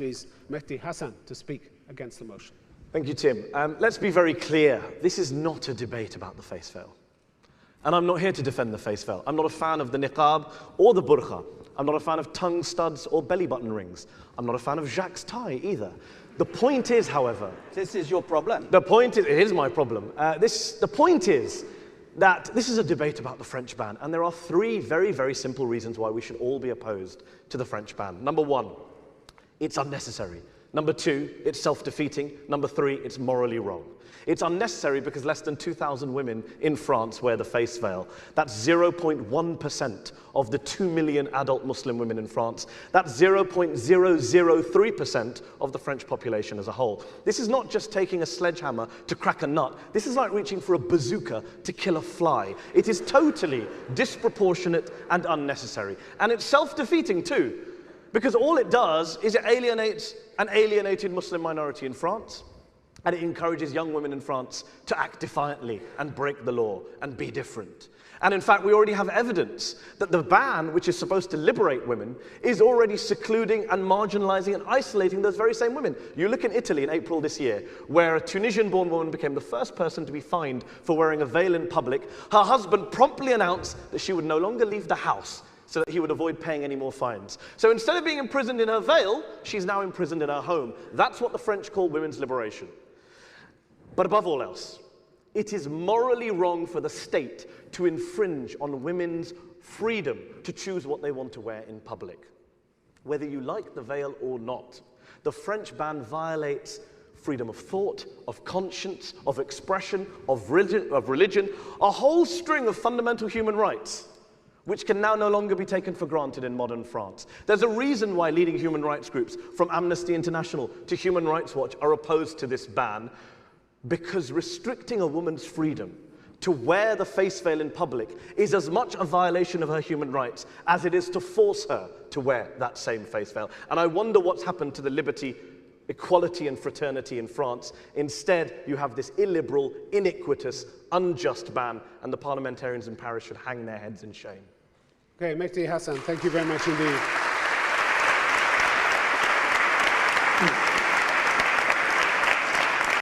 please, Mehedi Hasan to speak against the motion. Thank you, Tim. Let's be very clear. This is not a debate about the face veil. And I'm not here to defend the face veil. I'm not a fan of the niqab or the burqa. I'm not a fan of tongue studs or belly button rings. I'm not a fan of Jacques tie either. The point is, however... This is your problem. The point is, it is my problem. The point is that this is a debate about the French ban, and there are three very, very simple reasons why we should all be opposed to the French ban. Number one, it's unnecessary. Number two, it's self-defeating. Number three, it's morally wrong. It's unnecessary because less than 2,000 women in France wear the face veil. That's 0.1% of the 2 million adult Muslim women in France. That's 0.003% of the French population as a whole. This is not just taking a sledgehammer to crack a nut. This is like reaching for a bazooka to kill a fly. It is totally disproportionate and unnecessary. And it's self-defeating too, because all it does is it alienates an alienated Muslim minority in France, and it encourages young women in France to act defiantly and break the law and be different. And in fact, we already have evidence that the ban, which is supposed to liberate women, is already secluding and marginalizing and isolating those very same women. You look in Italy in April this year, where a Tunisian-born woman became the first person to be fined for wearing a veil in public. Her husband promptly announced that she would no longer leave the house so that he would avoid paying any more fines. So instead of being imprisoned in her veil, she's now imprisoned in her home. That's what the French call women's liberation. But above all else, it is morally wrong for the state to infringe on women's freedom to choose what they want to wear in public. Whether you like the veil or not, the French ban violates freedom of thought, of conscience, of expression, of religion, a whole string of fundamental human rights, which can now no longer be taken for granted in modern France. There's a reason why leading human rights groups, from Amnesty International to Human Rights Watch, are opposed to this ban, because restricting a woman's freedom to wear the face veil in public is as much a violation of her human rights as it is to force her to wear that same face veil. And I wonder what's happened to the liberty, equality and fraternity in France. Instead, you have this illiberal, iniquitous, unjust ban, and the parliamentarians in Paris should hang their heads in shame. Okay, Mehedi Hasan, thank you very much indeed.